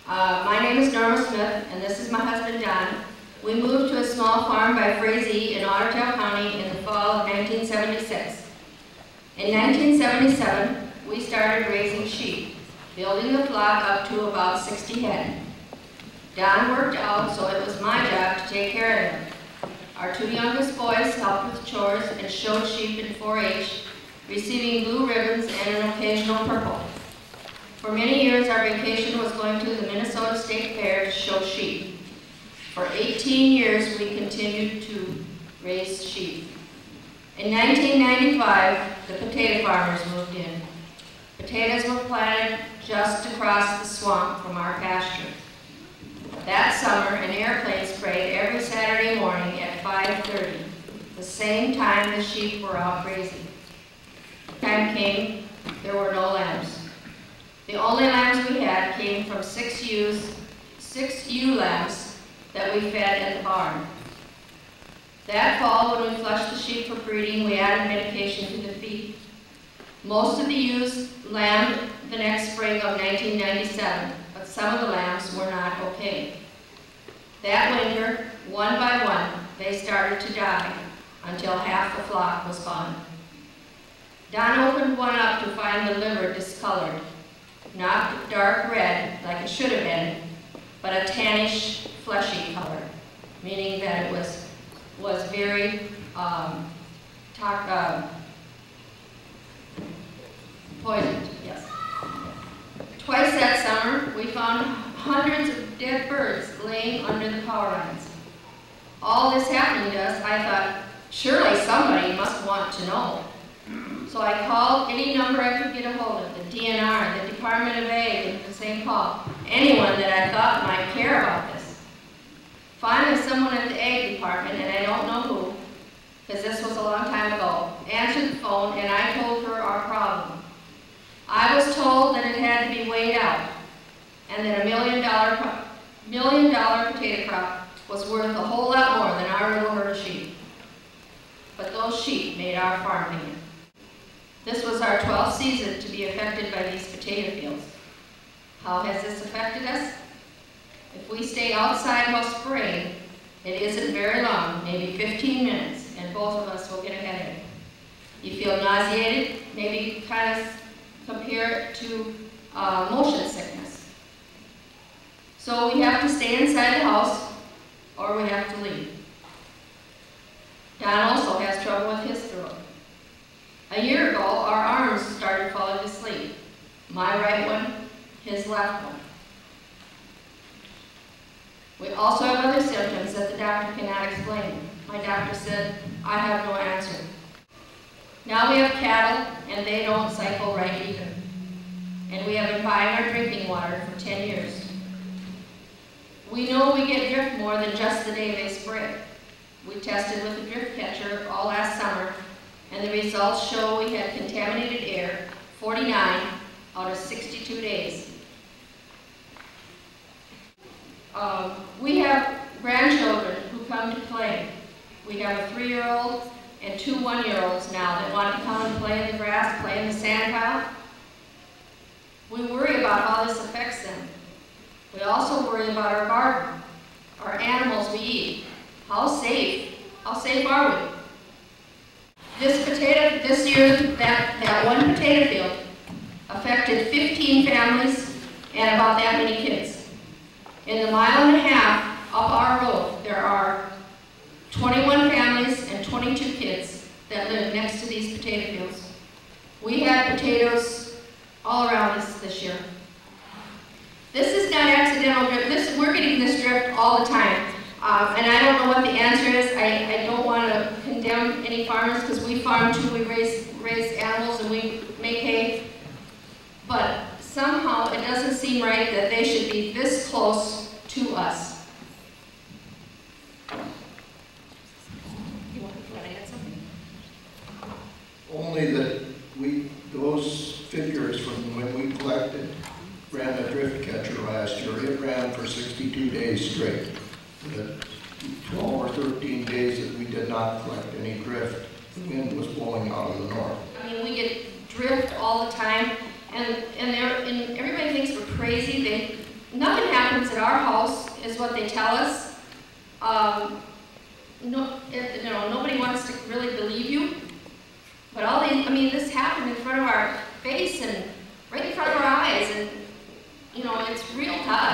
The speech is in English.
My name is Norma Smith, and this is my husband, Don. We moved to a small farm by Frazee in Otter County in the fall of 1976. In 1977, we started raising sheep, building the flock up to about 60 head. Don worked out, so it was my job to take care of them. Our two youngest boys helped with chores and showed sheep in 4-H, receiving blue ribbons and an occasional purple. For many years, our vacation was going to the Minnesota State Fair to show sheep. For 18 years, we continued to raise sheep. In 1995, the potato farmers moved in. Potatoes were planted just across the swamp from our pasture. That summer, an airplane sprayed every Saturday morning at 5:30, the same time the sheep were out grazing. Time came, there were no lambs. The only lambs we had came from six ewe lambs that we fed in the barn. That fall, when we flushed the sheep for breeding, we added medication to the feed. Most of the ewes lambed the next spring of 1997, but some of the lambs were not okay. That winter, one by one, they started to die until half the flock was gone. Don opened one up to find the liver discolored, not dark red like it should have been, but a tannish, fleshy color, meaning that it was very poisoned, yes. Twice that summer, we found hundreds of dead birds laying under the power lines. All this happening to us, I thought, surely somebody must want to know. So I called any number I could get a hold of, the DNR, the Department of Ag in St. Paul, anyone that I thought might care about this. Finally, someone at the Ag Department, and I don't know who, because this was a long time ago, answered the phone, and I told her our problem. I was told that it had to be weighed out, and that a $1 million potato crop was worth a whole lot more than our little herd of sheep. But those sheep made our farm payment. This was our 12th season to be affected by these potato fields. How has this affected us? If we stay outside while spraying, it isn't very long, maybe 15 minutes, and both of us will get a headache. You feel nauseated, maybe kind of compare it to motion sickness. So we have to stay inside the house, or we have to leave. Don also has trouble with his throat. A year ago, our arms started falling asleep. My right one, his left one. We also have other symptoms that the doctor cannot explain. My doctor said, I have no answer. Now we have cattle, and they don't cycle right either. And we have been buying our drinking water for 10 years. We know we get drift more than just the day they spray. We tested with a drift catcher all last summer, and the results show we had contaminated air 49 out of 62 days. We have grandchildren who come to play. We have a 3-year-old and 2 1-year-olds now that want to come and play in the grass, play in the sand pile. We worry about how this affects them. We also worry about our garden, our animals we eat. How safe are we? This year, that one potato field affected 15 families and about that many kids. In the 1.5 miles up our road, there are 21 families and 22 kids that live next to these potato fields. We had potatoes all around us this year. This is not accidental drift. We're getting this drift all the time. And I don't know what the answer is. I don't want to condemn any farmers because we farm too. We raise animals and we make hay. But somehow it doesn't seem right that they should be this close to us. You want to add something? Only that those figures from when we ran the drift catcher last year, it ran for 62 days straight. The 12 or 13 days that we did not collect any drift, the wind was blowing out of the north. I mean, we get drift all the time, and everybody thinks we're crazy. Nothing happens happens at our house is what they tell us. Nobody wants to really believe you. But this happened in front of our face and right in front of our eyes, and it's real tough.